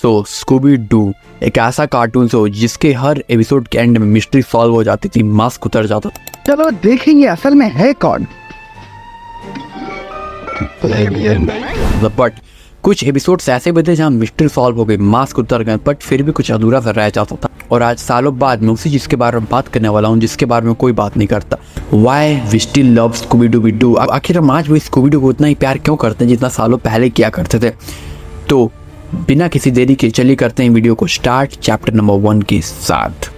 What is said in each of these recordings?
So Scooby do एक ऐसा cartoon show जिसके हर एपिसोड के एंड में मिस्ट्री सॉल्व हो जाती थी, मास्क उतर जाता था। चलो देखेंगे असल में है कौन। बट कुछ एपिसोड्स ऐसे भी थे जहाँ मिस्ट्री सॉल्व हो गई, मास्क उतर गए, बट फिर भी कुछ अधूरा सा रह जाता था। और आज सालों बाद मैं उसी चीज़ के बारे में बात करने वाला हूँ जिसके बारे में कोई बात नहीं करता। Why we still love Scooby Doo doo. आखिर हम आज भी स्कूबी डू को उतना ही प्यार क्यों करते हैं जितना सालों पहले किया करते थे। तो बिना किसी देरी के चलिए करते हैं वीडियो को स्टार्ट चैप्टर नंबर 1 के साथ।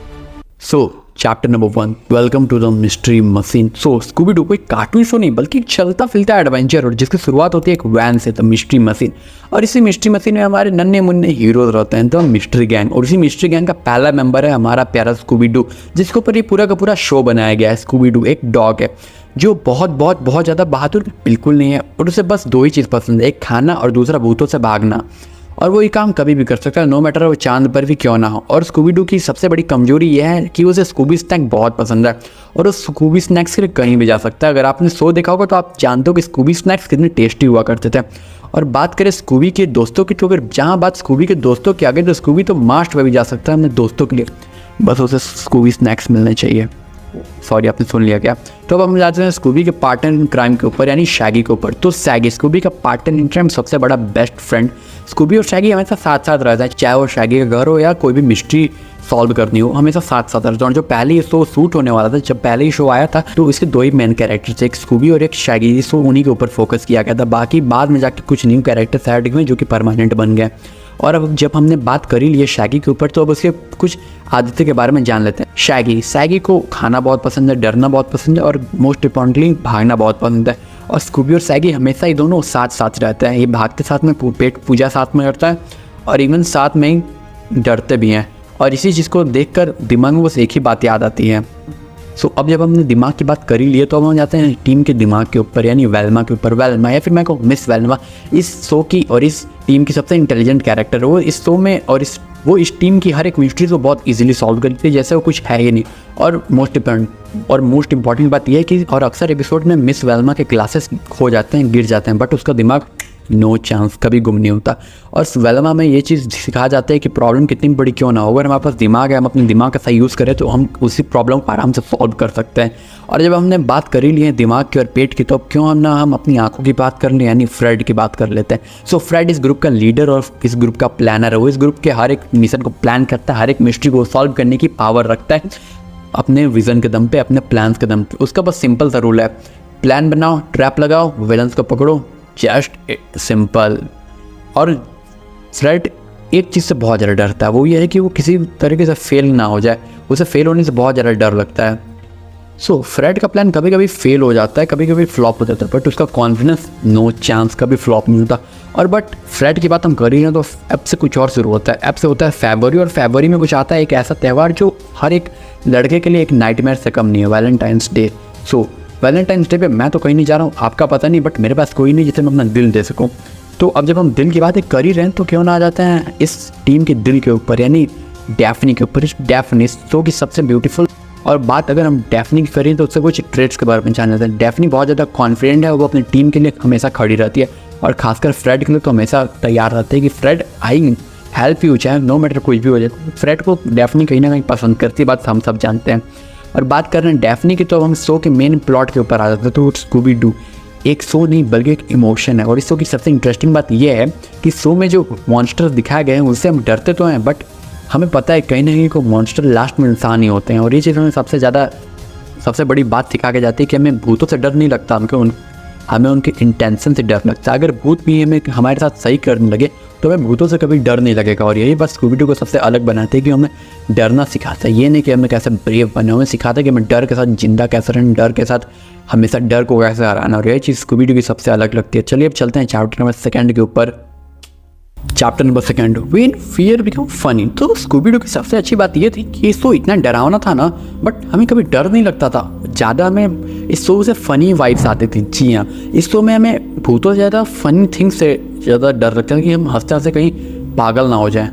So chapter number 1, welcome to the mystery machine. So Scooby Doo कोई कार्टून शो नहीं बल्कि चलता फिरता एडवेंचर और जिसकी शुरुआत होती है एक वैन से, द मिस्ट्री मशीन। और इसी मिस्ट्री मशीन में हमारे नन्हे मुन्ने हीरोज रहते हैं, द मिस्ट्री गैंग। और इसी मिस्ट्री गैंग का पहला मेंबर है हमारा प्यारा स्कूबी डू, जिसके ऊपर ये पूरा का पूरा शो बनाया गया है। स्कूबी डू एक डॉग है जो बहुत ज़्यादा बहादुर बिल्कुल नहीं है और उसे बस दो ही चीज़ पसंद है, एक खाना और दूसरा भूतों से भागना। और वो ये काम कभी भी कर सकता है, नो मैटर वो चांद पर भी क्यों ना हो। और स्कूबी डू की सबसे बड़ी कमजोरी यह है कि उसे स्कूबी स्नैक बहुत पसंद है और उस स्कूबी स्नैक्स के लिए कहीं भी जा सकता है। अगर आपने शो देखा होगा तो आप जानते हो कि स्कूबी स्नैक्स कितने टेस्टी हुआ करते थे। और बात करें स्कूबी के दोस्तों की, तो अगर जहाँ बात स्कूबी के दोस्तों की आ गई तो स्कूबी तो मास्ट पे भी जा सकता है अपने दोस्तों के लिए, बस उसे स्कूबी स्नैक्स मिलने चाहिए। सॉरी, आपने सुन लिया क्या? तो अब हम जाते हैं स्कूबी के पार्टनर इन क्राइम के ऊपर, यानी शैगी के ऊपर। तो शैगी स्कूबी का पार्टनर इन क्राइम, सबसे बड़ा बेस्ट फ्रेंड। स्कूबी और शैगी हमेशा साथ साथ रहता है, चाहे वो शैगी का घर हो या कोई भी मिस्ट्री सॉल्व करनी हो, हमेशा साथ साथ रहता है। और जो पहले ये शो शूट होने वाला था, जब पहले ही शो आया था, तो इसके दो ही मेन कैरेक्टर थे, एक स्कूबी और एक शैगी। शो उन्हीं के ऊपर फोकस किया गया था, बाकी बाद में जाके कुछ न्यू कैरेक्टर्स ऐड हुए जो कि परमानेंट बन गए। और अब जब हमने बात करी ली है शैगी के ऊपर, तो अब उसके कुछ आदतें के बारे में जान लेते हैं। शैगी को खाना बहुत पसंद है, डरना बहुत पसंद है और मोस्ट इंपॉर्टेंटली भागना बहुत पसंद है। और स्कूबी और शैगी हमेशा ही दोनों साथ साथ रहते हैं, ये भागते साथ में, पेट पूजा साथ में करता है और इवन साथ में ही डरते भी हैं। और इसी चीज़ को देखकर दिमाग में बस एक ही बात याद आती है। सो अब जब हमने दिमाग की बात करी ली है तो हम जाते हैं टीम के दिमाग के ऊपर, यानी वेल्मा के ऊपर। वेल्मा या फिर मैं कहूँ मिस वेल्मा इस शो की और इस टीम की सबसे इंटेलिजेंट कैरेक्टर है। वो इस शो में और वो इस टीम की हर एक मिस्ट्री को बहुत इजीली सॉल्व करती है, जैसे वो कुछ है ही नहीं। और मोस्ट इंपॉर्टेंट बात यह है कि और अक्सर एपिसोड में मिस वेल्मा के ग्लासेस खो जाते हैं, गिर जाते हैं, बट उसका दिमाग नो चांस कभी गुम नहीं होता। और वेल्मा में ये चीज़ सिखाया जाता है कि प्रॉब्लम कितनी बड़ी क्यों ना हो, अगर हमारे पास दिमाग है, हम अपने दिमाग का सही यूज़ करें तो हम उसी प्रॉब्लम को आराम से सॉल्व कर सकते हैं। और जब हमने बात करी ली है दिमाग की और पेट की, तो अब क्यों हम अपनी आंखों की बात कर लें, यानी फ्रेड की बात कर लेते हैं। सो फ्रेड इस ग्रुप का लीडर और इस ग्रुप का प्लानर है। वो इस ग्रुप के हर एक मिशन को प्लान करता है, हर एक मिस्ट्री को सॉल्व करने की पावर रखता है अपने विजन के दम पे, अपने प्लान्स के दम पे। उसका बस सिंपल सा रूल है, प्लान बनाओ, ट्रैप लगाओ, विलन्स को पकड़ो, जस्ट सिंपल। और फ्रेड एक चीज़ से बहुत ज़्यादा डरता है, वो ये है कि वो किसी तरीके से फेल ना हो जाए, उसे फेल होने से बहुत ज़्यादा डर लगता है। सो फ्रेड का प्लान कभी कभी फेल हो जाता है, कभी कभी फ्लॉप हो जाता है, बट उसका कॉन्फिडेंस नो चांस कभी फ्लॉप नहीं होता। और बट फ्रेड की बात हम कर रही हैं तो ऐप से कुछ और शुरू होता है। ऐप से होता है फरवरी, और फरवरी में कुछ आता है एक ऐसा त्यौहार जो हर एक लड़के के लिए एक नाइटमेयर से कम नहीं है, वैलेंटाइंस डे। सो वैलेंटाइंस डे पे मैं तो कहीं नहीं जा रहा हूँ, आपका पता नहीं, बट मेरे पास कोई नहीं जिसे मैं अपना दिल दे सकूँ। तो अब जब हम दिल की बातें कर ही रहे हैं तो क्यों ना आ जाते हैं इस टीम के दिल के ऊपर, यानी डैफ्नी के ऊपर। डैफ्नी शो की सबसे ब्यूटीफुल, और बात अगर हम डैफ्नी की करें तो उससे कुछ ट्रेड्स के बारे में जान लेते हैं। डैफ्नी बहुत ज़्यादा कॉन्फिडेंट है, वो अपनी टीम के लिए हमेशा खड़ी रहती है और खासकर फ्रेड के लिए तो हमेशा तैयार रहते हैं कि फ्रेड आई हेल्प यू, चाहे नो मैटर कुछ भी हो जाए। फ्रेड को डैफ्नी कहीं ना कहीं पसंद करती है, बात हम सब जानते हैं। और बात कर रहे हैं डैफ्नी की, तो हम शो के मेन प्लॉट के ऊपर आ जाते हैं। तो स्कूबी डू एक शो नहीं बल्कि एक इमोशन है। और इस शो की सबसे इंटरेस्टिंग बात यह है कि शो में जो मॉन्स्टर दिखाए गए हैं उससे हम डरते तो हैं, बट हमें पता है कहीं ना कहीं को मॉन्स्टर लास्ट में इंसान ही होते हैं। और ये चीज़ हमें सबसे बड़ी बात सिखा के जाती है कि हमें भूतों से डर नहीं लगता, हमें उनके इंटेंशन से डर लगता है। अगर भूत भी हमें हमारे साथ सही करने लगे तो हमें भूतों से कभी डर नहीं लगेगा। और यही बस स्कूबी डू को सबसे अलग बनाते हैं कि हमें डरना सिखाता है। ये नहीं कि हमें कैसे ब्रेव बने, हमें सिखाता है कि हमें डर के साथ जिंदा कैसे रहना, डर के साथ हमेशा डर को कैसे हराना। और यही चीज़ स्कूबी डू की सबसे अलग लगती है। चलिए अब चलते हैं चैप्टर नंबर 2 के ऊपर। Chapter number 2, when fear become funny. तो स्कूबी डू की सबसे अच्छी बात ये थी कि इस शो इतना डरावना था ना, बट हमें कभी डर नहीं लगता था। ज़्यादा हमें इस शो से फ़नी वाइब्स आती थी। जी हाँ, इस शो में हमें भूतों से ज़्यादा फनी थिंग्स से ज़्यादा डर लगता है कि हम हंसते हंसते कहीं पागल ना हो जाए।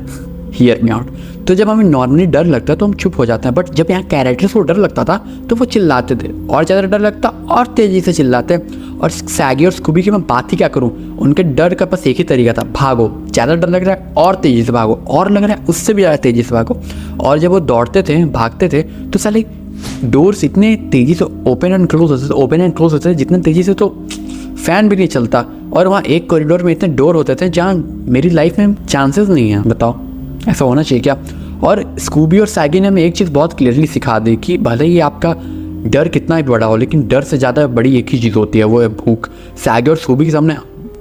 Hear me out. तो जब हमें नॉर्मली डर लगता है तो हम चुप हो जाते हैं, बट जब यहाँ कैरेक्टर्स को डर लगता था तो वो चिल्लाते थे, और ज़्यादा डर लगता और तेज़ी से चिल्लाते। और सैगी और स्कूबी की मैं बात ही क्या करूँ, उनके डर का बस एक ही तरीका था, भागो। ज़्यादा डर लग रहा है और तेज़ी से भागो, और लग रहा है उससे भी ज़्यादा तेज़ी से भागो। और जब वो दौड़ते थे, भागते थे, तो साले डोर्स इतने तेज़ी से ओपन एंड क्लोज होते थे जितने तेज़ी से तो फ़ैन भी नहीं चलता। और वहाँ एक कॉरिडोर में इतने डोर होते थे जहाँ मेरी लाइफ में चांसेस नहीं हैं। बताओ ऐसा होना चाहिए क्या? और स्कूबी और सैगी ने हमें एक चीज़ बहुत क्लियरली सिखा दी कि भले ही आपका डर कितना भी बड़ा हो, लेकिन डर से ज़्यादा बड़ी एक ही चीज़ होती है, वो है भूख। सैगी और स्कूबी के सामने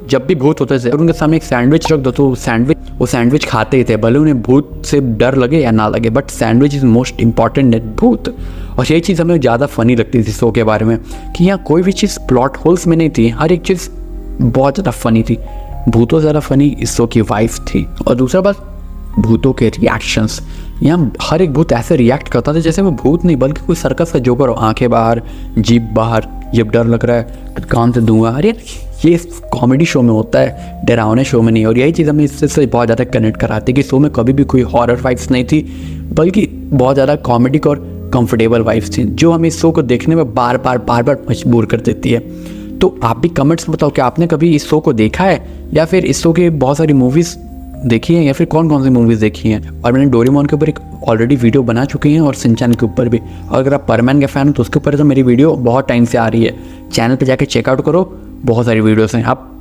जब भी भूत होते थे, उनके सामने एक सैंडविच रख दो तो वो सैंडविच खाते ही थे, भले उन्हें भूत से डर लगे या ना लगे, but sandwich is most important net भूत। और यही चीज़ हमें ज़्यादा फनी लगती थी शो के बारे में, कि यहाँ कोई भी चीज़ प्लॉट होल्स में नहीं थी, हर एक चीज़ बहुत ज़्यादा फनी थी। भूतों से ज़्यादा फनी इस शो की वाइफ थी। और दूसरा बात, भूतों के रिएक्शंस। यहाँ हर एक भूत ऐसे रिएक्ट करता था जैसे वो भूत नहीं बल्कि कोई सर्कस का जोकर हो, आंखें बाहर, जीभ बाहर, जब डर लग रहा है तो कान से दूंगा। अरे ये कॉमेडी शो में होता है, डरावने शो में नहीं। और यही चीज़ हमें इससे बहुत ज़्यादा कनेक्ट कराती है कि शो में कभी भी कोई हॉरर वाइब्स नहीं थी, बल्कि बहुत ज़्यादा कॉमेडिक और कंफर्टेबल वाइब्स थी, जो हमें इस शो को देखने में बार बार मजबूर कर देती है। तो आप भी कमेंट्स में बताओ कि आपने कभी इस शो को देखा है, या फिर इस शो की बहुत सारी मूवीज़ देखी हैं, या फिर कौन कौन सी मूवीज़ देखी हैं। और मैंने डोरेमोन के ऊपर एक ऑलरेडी वीडियो बना चुकी हैं, और शिनचैन के ऊपर भी। और अगर आप परमैन के फ़ैन हो तो उसके ऊपर तो मेरी वीडियो बहुत टाइम से आ रही है, चैनल पे जाके चेकआउट करो, बहुत सारी वीडियोस हैं, आप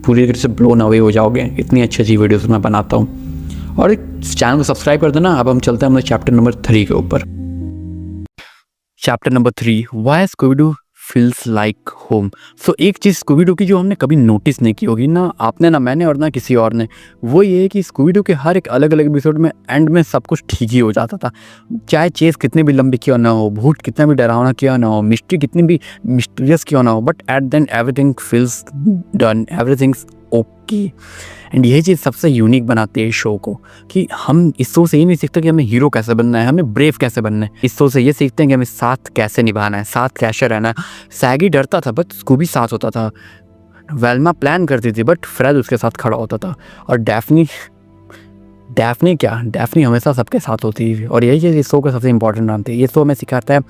पूरी तरह से ब्लोन अवे हो जाओगे, इतनी अच्छी अच्छी वीडियोस मैं बनाता हूँ। और चैनल को सब्सक्राइब कर देना। अब हम चलते हैं हमारे चैप्टर नंबर 3 के ऊपर। Chapter number 3, why Scooby Doo feels like home. So एक चीज़ स्कूबी डू की जो हमने कभी नोटिस नहीं की होगी, ना आपने, ना मैंने, और ना किसी और ने, वो ये है कि स्कूबी डू के हर एक अलग अलग एपिसोड में एंड में सब कुछ ठीक ही हो जाता था। चाहे चेस कितनी भी लंबी क्यों ना हो, भूत कितना भी डरावना क्यों ना हो, मिस्ट्री कितनी भी मिस्टीरियस क्यों ना हो, but at the end everything feels done, everything's okay. And यही चीज़ सबसे यूनिक बनाती है इस शो को, कि हम इस शो से ये नहीं सीखते कि हमें हीरो कैसे बनना है, हमें ब्रेव कैसे बनना है। इस शो से ये सीखते हैं कि हमें साथ कैसे निभाना है, साथ कैसे रहना है। सैगी डरता था बट स्कूबी साथ होता था, वेल्मा प्लान करती थी बट फ्रेड उसके साथ खड़ा होता था, और डैफ्नी हमेशा सबके साथ होती थी। और यही चीज़ इस शो का सबसे इंपॉर्टेंट मानती है। ये शो हमें सिखाता है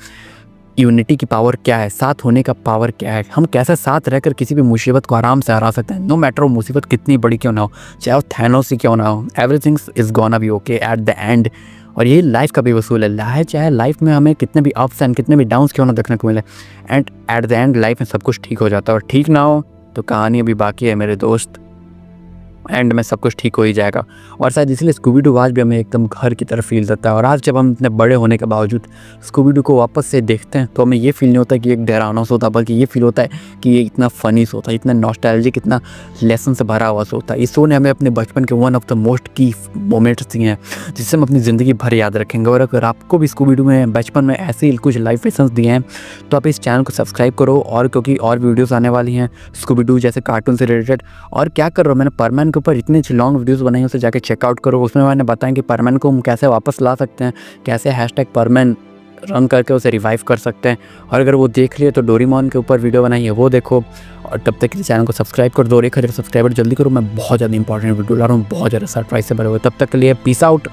यूनिटी की पावर क्या है, साथ होने का पावर क्या है, हम कैसे साथ रहकर किसी भी मुसीबत को आराम से हरा सकते हैं, नो मैटर वो मुसीबत कितनी बड़ी क्यों ना हो, चाहे वो थैनोस ही क्यों ना हो, everything is gonna be okay at the end. और ये लाइफ का भी वसूल है, चाहे लाइफ में हमें कितने भी अप्स एंड कितने भी डाउन्स क्यों ना देखने को मिले, and at the end life में सब कुछ ठीक हो जाता है। और ठीक ना हो तो कहानी अभी बाकी है मेरे दोस्त, एंड में सब कुछ ठीक हो ही जाएगा। और शायद इसलिए स्कूबी डू आज भी हमें एकदम घर की तरफ फील करता है। और आज जब हम इतने बड़े होने के बावजूद स्कूबी डू को वापस से देखते हैं तो हमें ये फील नहीं होता कि एक डरावना शो था, बल्कि ये फील होता है कि ये इतना फ़नी शो था, इतना नॉस्टैल्जिक, इतना लेसन से भरा हुआ शो था। इस शो ने हमें अपने बचपन के वन ऑफ द मोस्ट की मोमेंट्स दिए हैं जिससे हम अपनी ज़िंदगी भर याद रखेंगे। और अगर आपको भी स्कूबी डू में बचपन में ऐसे ही कुछ लाइफ लेसन्स दिए हैं तो आप इस चैनल को सब्सक्राइब करो, और क्योंकि और वीडियोज़ आने वाली हैं स्कूबी डू जैसे कार्टून से रिलेटेड। और क्या कर रहा हूँ, मैंने परमैन के ऊपर इतनी अच्छी लॉन्ग वीडियोस बनाई, उसे जाके चेकआउट करो। उसमें मैंने बताया कि परमैन को हम कैसे वापस ला सकते हैं, कैसे हैशटैग परमैन रन करके उसे रिवाइव कर सकते हैं। और अगर वो देख लिए तो डोरेमोन के ऊपर वीडियो बनाई है, वो देखो। और तब तक के चैनल को सब्सक्राइब कर दो, 1000 सब्सक्राइबर जल्दी करो, मैं बहुत ज़्यादा इंपॉर्टेंट वीडियो ला रहा हूँ, बहुत ज़्यादा सरप्राइज से भरे हुए। तब तक के लिए पीस आउट।